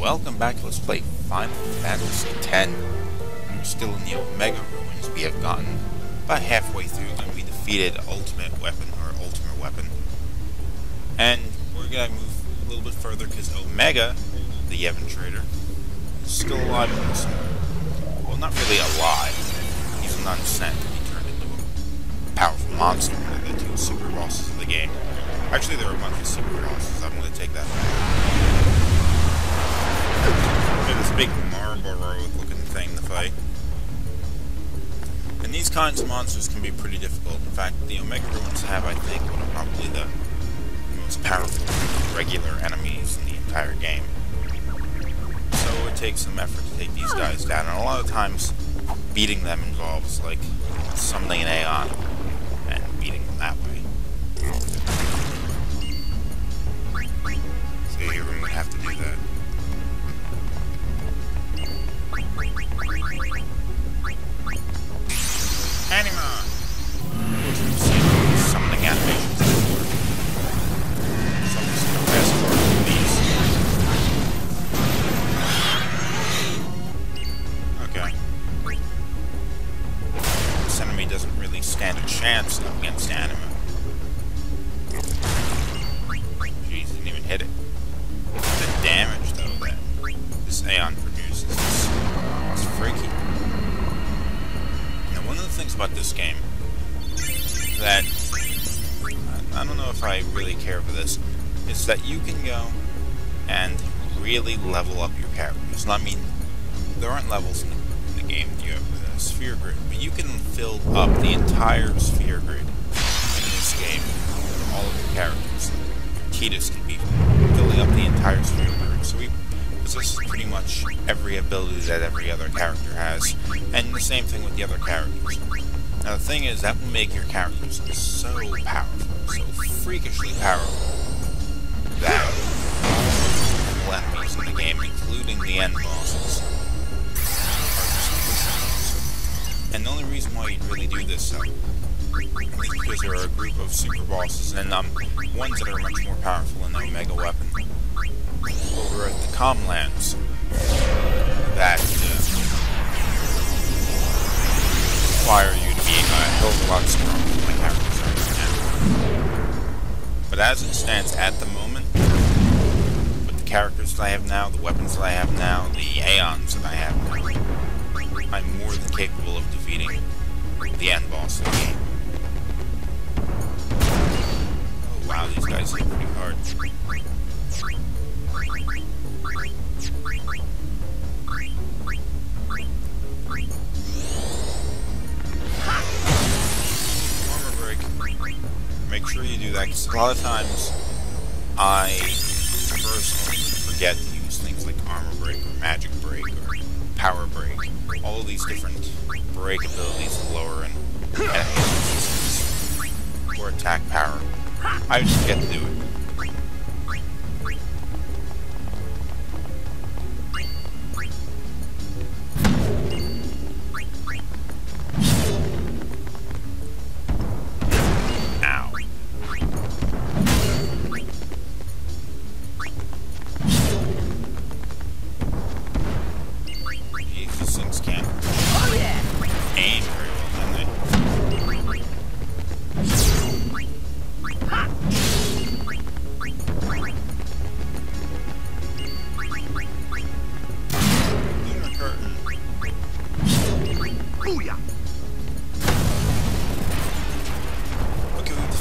welcome back to Let's Play Final Fantasy X. We're still in the Omega Ruins. We have gotten about halfway through and we defeated Ultimate Weapon. And we're going to move a little bit further because Omega, the Yevon traitor, is still alive in this one. Well, not really alive. He's an unsent. He turned into a powerful monster, one of the two super bosses of the game. Actually, there are a bunch of super bosses. I'm going to take that back. This big Marlboro-looking thing to fight. And these kinds of monsters can be pretty difficult. In fact, the Omega Ruins have, I think, one of probably the most powerful regular enemies in the entire game. So it takes some effort to take these guys down, and a lot of times beating them involves, like, summoning an Aeon and beating them that way. So here we're going to have to do that. Summoning animations before. Something's the best part of these. Okay. This enemy doesn't really stand a chance up against Anima. Jeez, didn't even hit it. The damage, though, that this Aeon produces is freaky. Now, one of the things about this game that I don't know if I really care for this, is that you can go and really level up your characters. I mean, there aren't levels in the game. You have a sphere grid, but you can fill up the entire sphere grid in this game with all of your characters. Titus can be filling up the entire sphere grid, so we possess pretty much every ability that every other character has, and the same thing with the other characters. Now the thing is, that will make your characters so powerful, so freakishly powerful, that all enemies in the game, including the end bosses, and the only reason why you'd really do this, though, is because there are a group of super bosses, and ones that are much more powerful than the Omega Weapon, over at the Comlands, that require you to be a hell of a lot stronger than my characters are right now. But as it stands at the moment, with the characters that I have now, the weapons that I have now, the Aeons that I have now, I'm more than capable of defeating the end boss of the game. Oh wow, these guys hit pretty hard. Make sure you do that, because a lot of times I personally forget to use things like Armor Break or Magic Break or Power Break. All of these different break abilities to lower and enemies or attack power. I just forget to do it.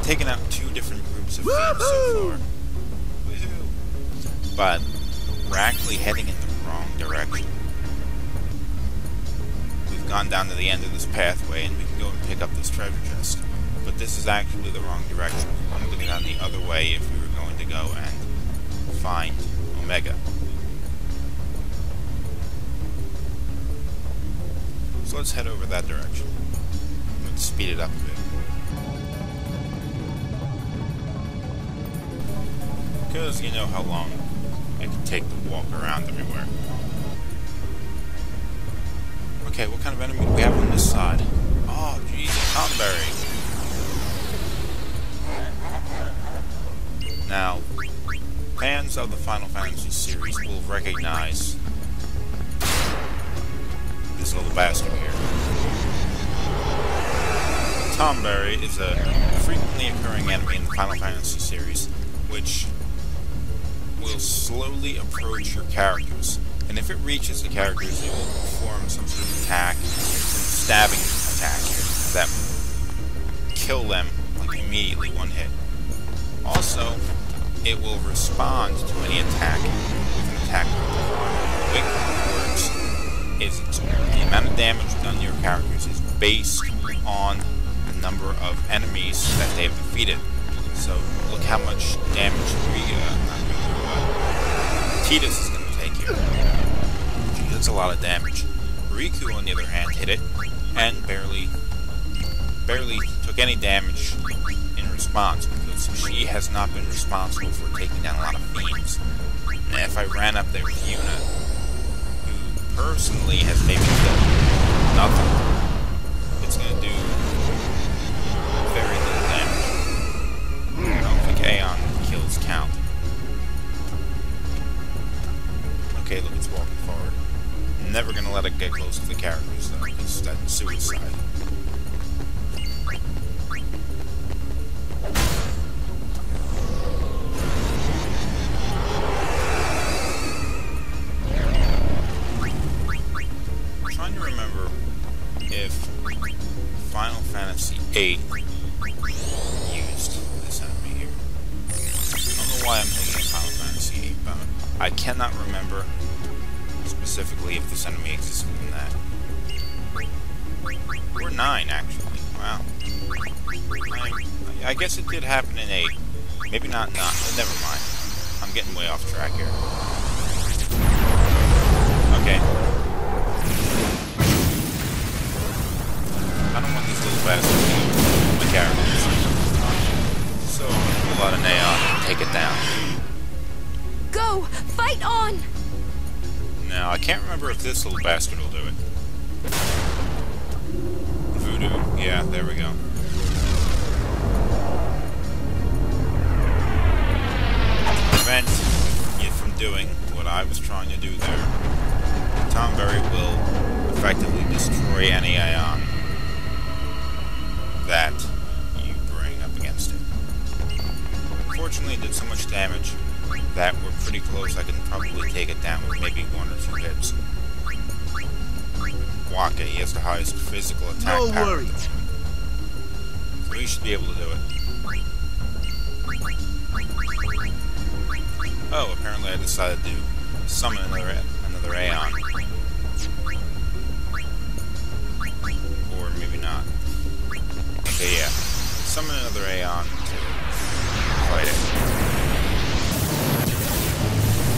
Taken out two different groups of fiends so far. Woohoo! But we're actually heading in the wrong direction. We've gone down to the end of this pathway and we can go and pick up this treasure chest. But this is actually the wrong direction. We wanted to go down the other way if we were going to go and find Omega. So let's head over that direction. Let's speed it up a bit. Because you know how long it can take to walk around everywhere. Okay, what kind of enemy do we have on this side? Oh, geez, a Tomberry. Now, Fans of the Final Fantasy series will recognize this little bastard here. Tomberry is a frequently occurring enemy in the Final Fantasy series, which will slowly approach your characters, and if it reaches the characters, it will perform some sort of attack, stabbing attack that will kill them like immediately, one hit. Also, it will respond to any attack with an attack move. The way it works is the amount of damage done to your characters is based on the number of enemies that they've defeated. So look how much damage Tidus is going to take here. Gee, that's a lot of damage. Riku, on the other hand, hit it and barely took any damage in response, because she has not been responsible for taking down a lot of fiends. And if I ran up there with Yuna, who personally has maybe killed nothing, it's going to do very little damage. I don't think Aeon kills count. Okay, look, it's walking forward. I'm never going to let it get close to the characters, though, because that's suicide. I'm trying to remember if Final Fantasy VIII used this enemy here. I don't know why I'm thinking of Final Fantasy VIII, but I cannot remember specifically if this enemy existed in that. Or 9, actually. Wow. I guess it did happen in 8. Maybe not 9, but never mind. I'm getting way off track here. Okay. I don't want these little bastards to kill my characters. So, pull out an Aeon and take it down. Go! Fight on! Now, I can't remember if this little bastard will do it. Voodoo. Yeah, there we go. To prevent you from doing what I was trying to do there, Tomberry will effectively destroy any Aeon that you bring up against it. Unfortunately, it did so much damage that we're pretty close. I can probably take it down with maybe 1 or 2 hits. Waka, he has the highest physical attack power. No worries. So he should be able to do it. Oh, apparently I decided to summon another Aeon. Or maybe not. Okay, yeah. Summon another Aeon to fight it.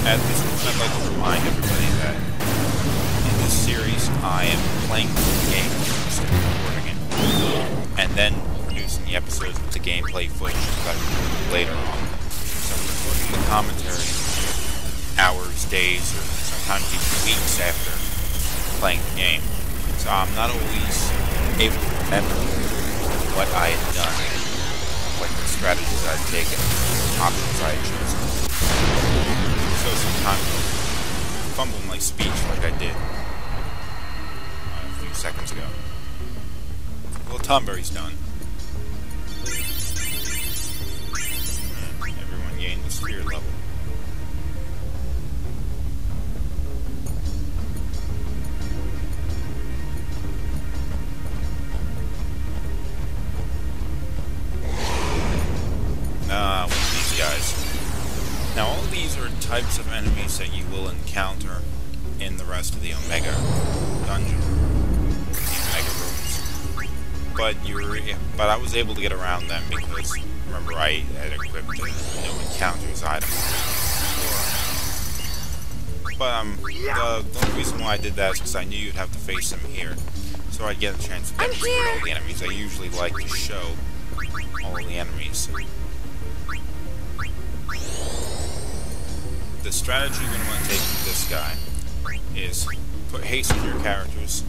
At this point, I'd like to remind everybody that in this series, I am playing the game, recording it, and then producing the episodes with the gameplay footage that I record later on. So I'm recording the commentary hours, days, or sometimes even weeks after playing the game. So I'm not always able to remember what I had done, what strategies I'd taken, options I had chosen. So sometimes I'll fumble my speech like I did a few seconds ago. Well, Tomberry's done. Everyone gained the sphere level. One of these guys. Now, all of these are types of enemies that you will encounter in the rest of the Omega dungeon, the Omega rooms. But I was able to get around them because, remember, I had equipped a no encounters item. But the only reason why I did that is because I knew you'd have to face them here, so I'd get a chance to demonstrate all the enemies. I usually like to show all the enemies. The strategy you're going to want to take with this guy is put haste on your characters,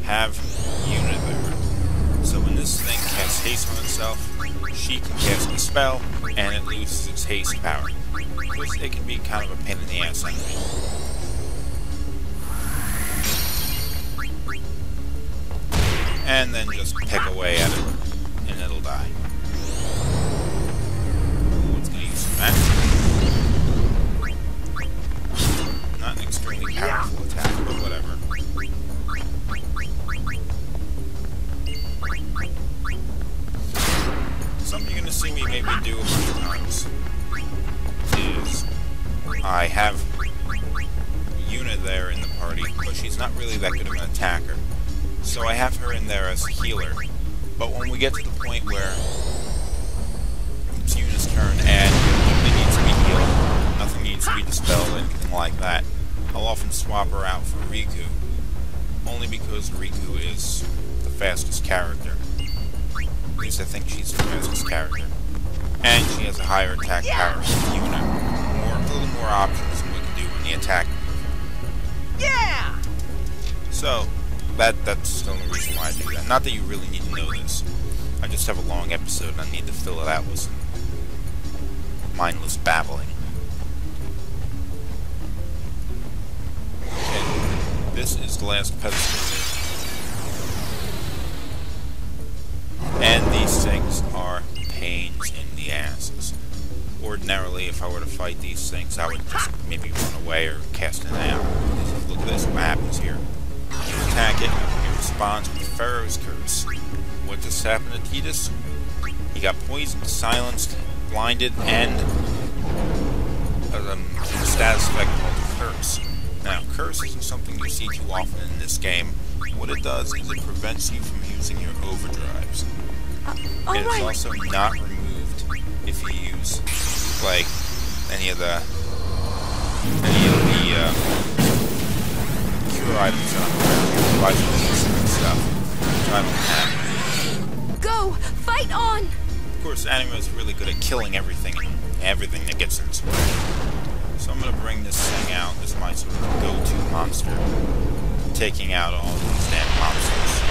have Yuna there, So when this thing casts haste on itself, she can cast a spell, and it loses its haste power. Because it can be kind of a pain in the ass enemy. And then just pick away at it, and it'll die. Ooh, it's gonna use some magic. Not an extremely powerful attack, but whatever. Something you're gonna see me maybe do a bunch of times is I have Yuna there in the party, but she's not really that good of an attacker. So I have her in there as a healer. But when we get to the point where it's Yuna's turn and nothing needs to be healed, nothing needs to be dispelled, anything like that, I'll often swap her out for Riku. Only because Riku is the fastest character. At least I think she's the fastest character. And she has a higher attack power than Yuna. A little more options than we can do in the attack. Yeah! So, that's the only reason why I do that. Not that you really need to know this. I just have a long episode and I need to fill it out with some mindless babbling. Okay, this is the last pedestal. And these things are pains in the asses. Ordinarily, if I were to fight these things, I would just maybe run away or cast an arrow. Look at this, what happens here. You attack it, it responds with Pharaoh's Curse. What just happened to Titus? He got poisoned, silenced, blinded, and a status effect called Curse. Now, Curse isn't something you see too often in this game. What it does is it prevents you from using your overdrives. It is also not removed if you use, like, any of the cure items on vitals and stuff. Which I don't have. Go! Fight on! Of course, Anima is really good at killing everything that gets in its way. So I'm going to bring this thing out as my sort of go-to monster, taking out all these damn monsters.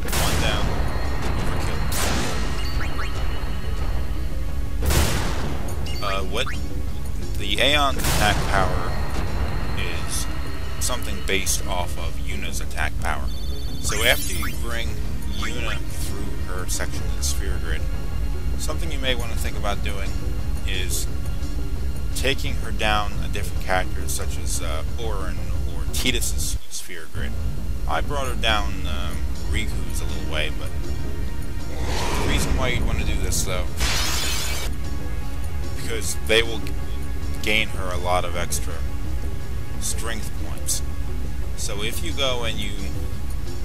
One down. Overkill. What the Aeon's attack power is something based off of Yuna's attack power. So after you bring Yuna through her section of the sphere grid, something you may want to think about doing is taking her down a different character, such as Orin or Titus's sphere grid. I brought her down Riku's a little way, but the reason why you'd want to do this, though, because they will gain her a lot of extra strength points. So if you go and you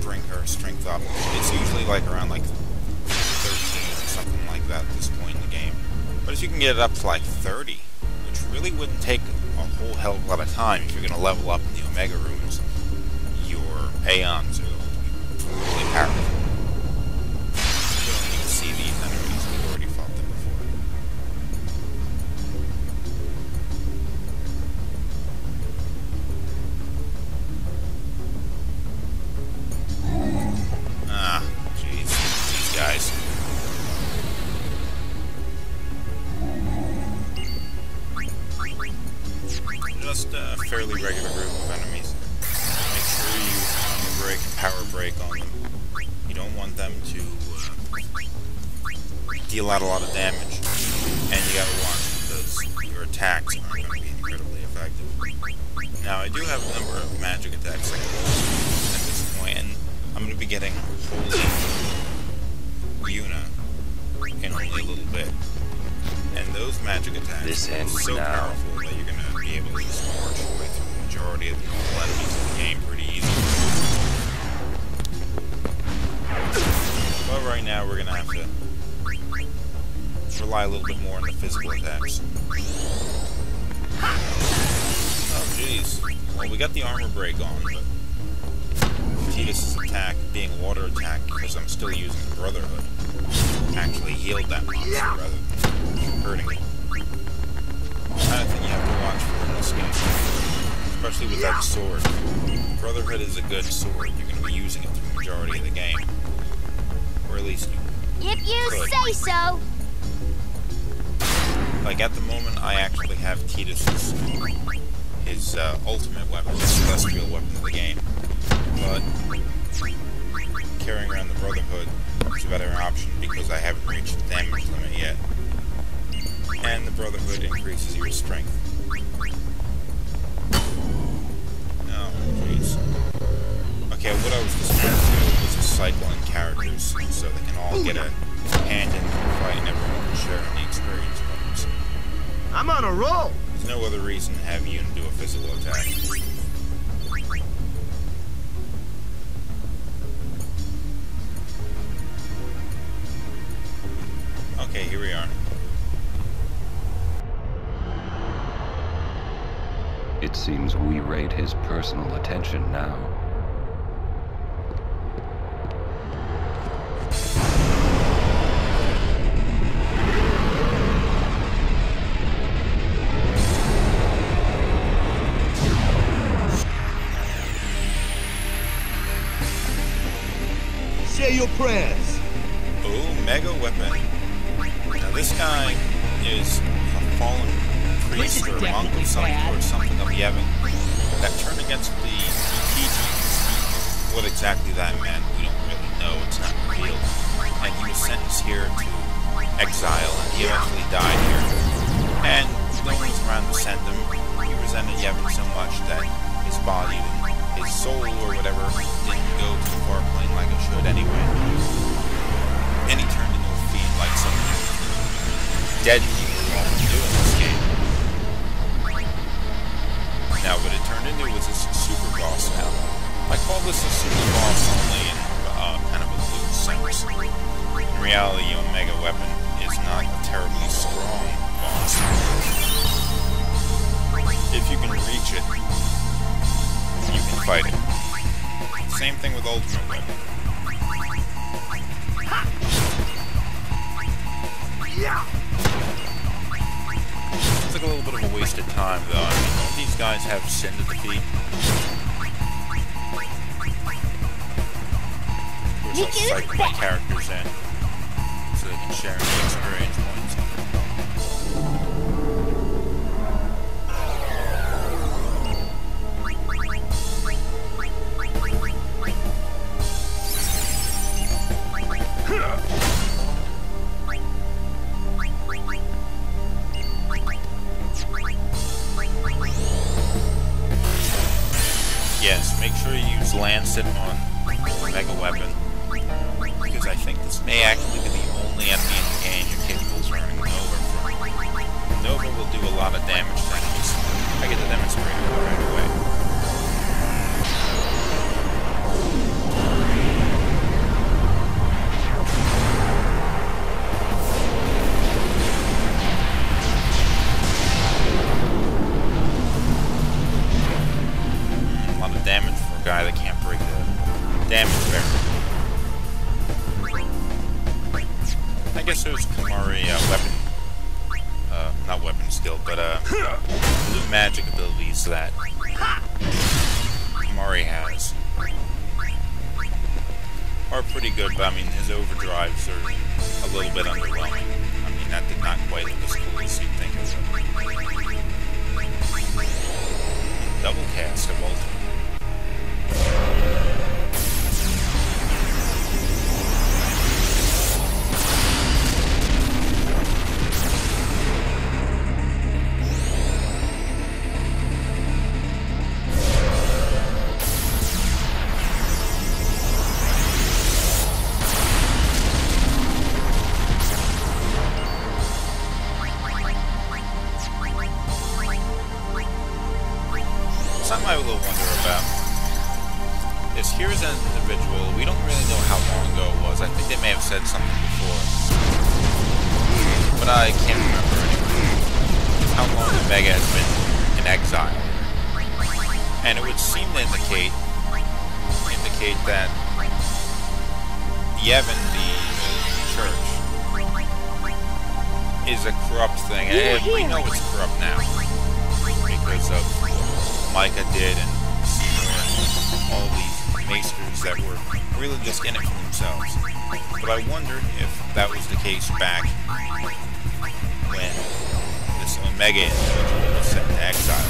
bring her strength up, it's usually like around like 13 or something like that at this point in the game. But if you can get it up to like 30, which really wouldn't take a whole hell of a lot of time if you're going to level up in the Omega rooms, your Aeons are going to be really powerful. You don't need to see these enemies, we've already fought them before. Ah, jeez, these guys. Just a fairly regular group of enemies. Make sure you armor break and power break on them. You don't want them to deal out a lot of damage. And you gotta watch because your attacks aren't going to be incredibly effective. Now, I do have a number of magic attacks at this point, and I'm going to be getting Holy Yuna in only a little bit. And those magic attacks are so powerful that you're going to be able to just march your way through the majority of the normal enemies in the game pretty easily. But right now we're going to have to rely a little bit more on the physical attacks. Oh jeez. Well, we got the armor break on, but Titus' attack, being a water attack, because I'm still using Brotherhood, actually healed that monster rather than hurting it. The kind of thing you have to watch for in this game. especially with that sword. Brotherhood is a good sword. You're going to be using it through the majority of the game. Or at least you If you could. say so. Like, at the moment, I actually have Titus's his ultimate weapon, the celestial weapon of the game. But carrying around the Brotherhood is a better option because I haven't reached the damage limit yet. And the Brotherhood increases your strength. Oh, jeez. Okay, what I was just trying to do was just cycle in characters so they can all get a hand in the fight and everyone can share in the experience points. I'm on a roll. There's no other reason to have Yoon do a physical attack. Okay, here we are. It seems we rate his personal attention now. Say your prayers. Oh, mega weapon. Now this guy is a fallen priest or monk or something of Yevon that turned against the Fijis. What exactly that meant, we don't really know. It's not revealed. And he was sentenced here to exile, and he eventually died here. And no one was around to send him. He resented Yevon so much that his body, his soul or whatever, didn't go to the far plane like it should anyway. And he turned into a fiend like some dead people often do in this game. Now, what it turned into was this super boss now. I call this a super boss only in kind of a loose sense. In reality, Omega Weapon is not a terribly strong boss. If you can reach it, you can fight it. Same thing with Ultimate Weapon. It's like a little bit of a wasted time, though. I mean, don't these guys have Sin to defeat? Of course, I'll cycle my characters in so they can share the experience points. Yes, make sure you use Lancet on Mega Weapon, because I think this may actually be the only enemy in the game you're capable of learning Nova from. Nova will do a lot of damage to enemies. I get to demonstrate it right away. Damage for a guy that can't break the damage barrier. I guess there's Kamari weapon, not weapon skill, but blue magic abilities that Kamari has are pretty good, but I mean his overdrives are a little bit underwhelming. I mean that did not quite look as cool as you'd think it would. Double cast of ultimate. Something I will wonder about is here's an individual, we don't really know how long ago it was. I think they may have said something before, but I can't remember anymore how long Omega has been in exile. And it would seem to indicate that Yevon, the church, is a corrupt thing. And we know it's corrupt now because of Micah did, and Seymour, all these maesters that were really just in it for themselves. But I wondered if that was the case back when this Omega individual was sent to exile.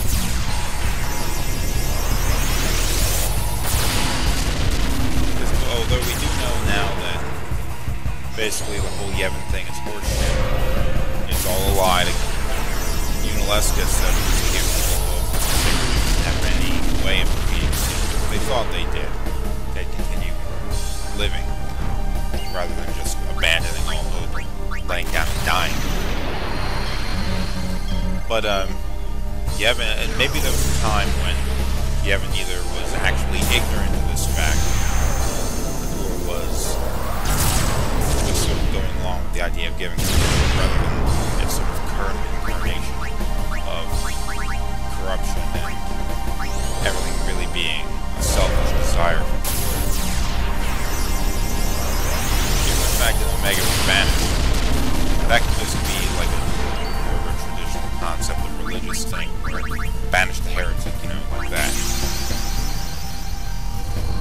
Although we do know now that basically the whole Yevon thing is horseshit. It's all a lie. Unalesca said it was capable of didn't have any way of defeating Seymour. They thought they did. They'd continue living rather than just abandoning all hope, laying down and dying. But Yevon, and maybe there was a time when Yevon either was actually ignorant of this fact, was sort of going along with the idea of giving rather than its sort of current incarnation of corruption and everything really being a selfish desire. Given the fact that Omega was banished, that could just be like more of a traditional concept of religious thing, where banish the heretic, you know, like that.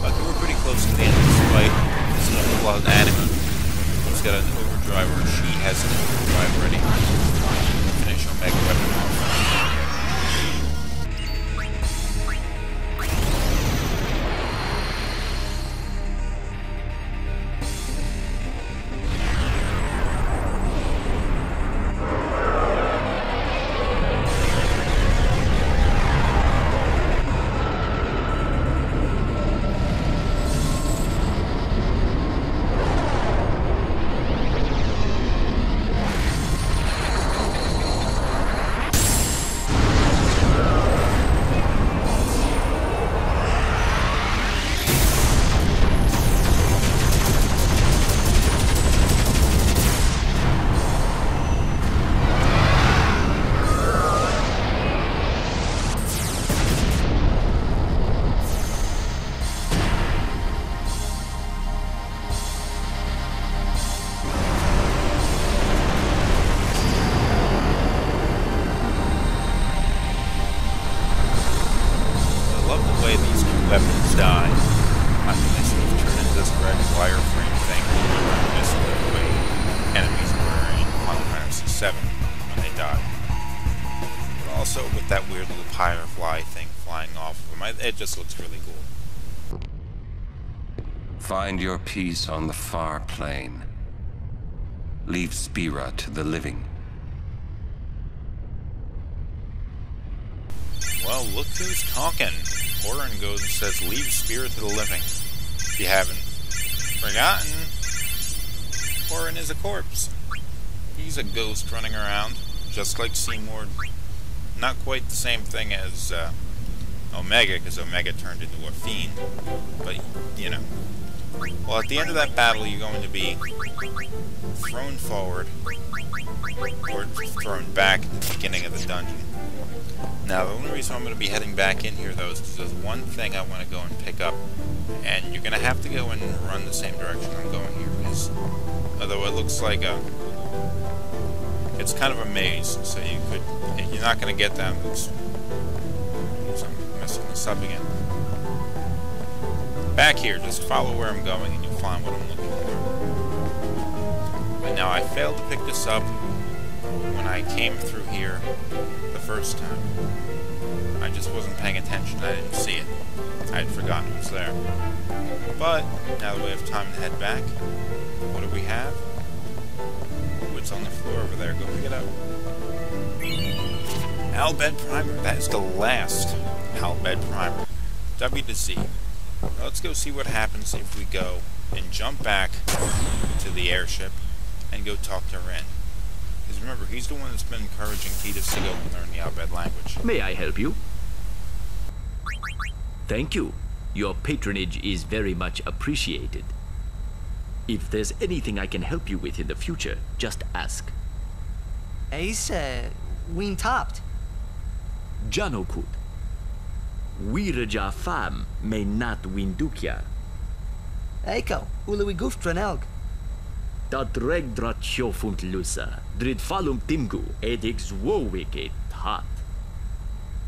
But we're pretty close to the end of this fight. This is a whole lot of anima. He's got an overdrive, or she has an overdrive ready. Finish Omega weapon off. Weapons die. I mean, they sort of turn into this red wireframe thing. Just the way enemies were in Final Fantasy VII when they died. But also with that weird little firefly thing flying off of them, it just looks really cool. Find your peace on the far plane. Leave Spira to the living. Well, look who's talking. Orin goes and says, leave Spirit to the living. If you haven't forgotten, Orin is a corpse. He's a ghost running around, just like Seymour. Not quite the same thing as Omega, because Omega turned into a fiend. But, you know. Well, at the end of that battle, you're going to be thrown forward, or thrown back at the beginning of the dungeon. Now, the only reason I'm going to be heading back in here, though, is because there's one thing I want to go and pick up. And you're going to have to go and run the same direction I'm going here, because although it looks like it's kind of a maze, so you're not going to get down this. So I'm messing this up again. Back here, just follow where I'm going, and you'll find what I'm looking for. But now, I failed to pick this up when I came through here the first time. I just wasn't paying attention. I didn't see it. I had forgotten it was there. But now that we have time to head back, what do we have? Oh, it's on the floor over there. Go pick it up. Al-Behd Primer. That is the last Al-Behd Primer. W to Z. Now let's go see what happens if we go and jump back to the airship and go talk to Ren. Because remember, he's the one that's been encouraging Tidus to go and learn the Al-Behd language. May I help you? Thank you. Your patronage is very much appreciated. If there's anything I can help you with in the future, just ask. Ace, wing topped. Janokut. Wiraja fam may not windukia. Eiko, uluwi goof tranelg. Dat regdrat sjofunt lusa, drid falum timgu, edix wowiket hat.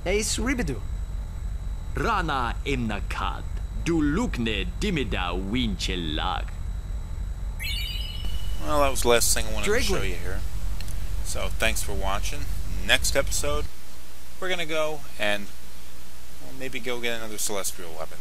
Ace ribidu. Rana emnakad. Dulukne dimida winchelag. Well, that was the last thing I wanted to show Driggly. you here. So, thanks for watching. Next episode, we're going to go and maybe go get another celestial weapon.